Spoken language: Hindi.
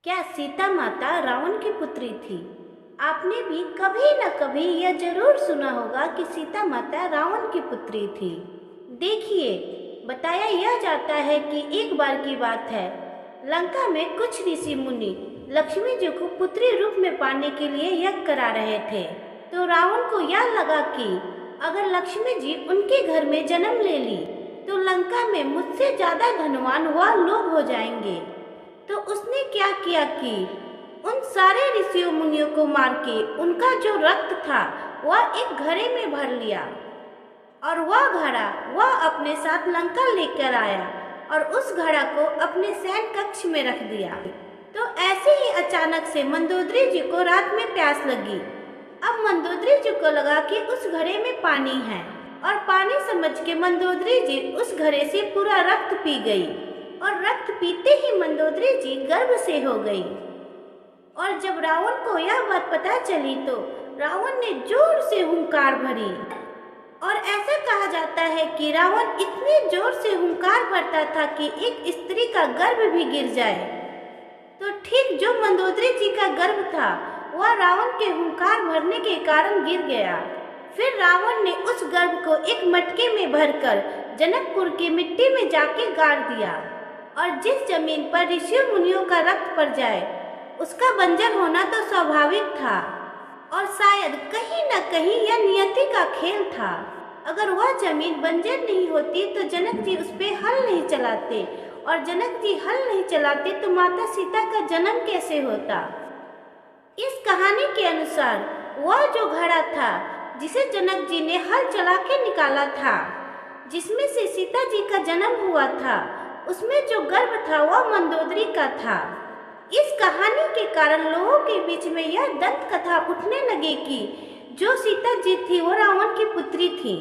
क्या सीता माता रावण की पुत्री थी? आपने भी कभी न कभी यह जरूर सुना होगा कि सीता माता रावण की पुत्री थी। देखिए, बताया यह जाता है कि एक बार की बात है, लंका में कुछ ऋषि मुनि लक्ष्मी जी को पुत्री रूप में पाने के लिए यज्ञ करा रहे थे। तो रावण को यह लगा कि अगर लक्ष्मी जी उनके घर में जन्म ले ली तो लंका में मुझसे ज्यादा धनवान वह लोग हो जाएंगे। तो उसने क्या किया कि उन सारे ऋषियों मुनियों को मार के उनका जो रक्त था वह एक घड़े में भर लिया और वह घड़ा वह अपने साथ लंका लेकर आया और उस घड़ा को अपने सैन कक्ष में रख दिया। तो ऐसे ही अचानक से मंदोदरी जी को रात में प्यास लगी। अब मंदोदरी जी को लगा कि उस घड़े में पानी है और पानी समझ के मंदोदरी जी उस घड़े से पूरा रक्त पी गई और रक्त पीते ही मंदोदरी जी गर्भ से हो गई। और जब रावण को यह बात पता चली तो रावण ने जोर से हुंकार भरी और ऐसा कहा जाता है कि रावण इतने जोर से हुंकार भरता था कि एक स्त्री का गर्भ भी गिर जाए। तो ठीक जो मंदोदरी जी का गर्भ था वह रावण के हुंकार भरने के कारण गिर गया। फिर रावण ने उस गर्भ को एक मटके में भरकर जनकपुर की मिट्टी में जाके गाड़ दिया और जिस जमीन पर ऋषियों मुनियों का रक्त पड़ जाए उसका बंजर होना तो स्वाभाविक था और शायद कहीं न कहीं यह नियति का खेल था। अगर वह जमीन बंजर नहीं होती तो जनक जी उस पे हल नहीं चलाते और जनक जी हल नहीं चलाते तो माता सीता का जन्म कैसे होता। इस कहानी के अनुसार वह जो घड़ा था जिसे जनक जी ने हल चला के निकाला था, जिसमें से सीता जी का जन्म हुआ था, उसमें जो गर्भ था वह मंदोदरी का था। इस कहानी के कारण लोगों के बीच में यह दंत कथा उठने लगी कि जो सीता जी थी वो रावण की पुत्री थी।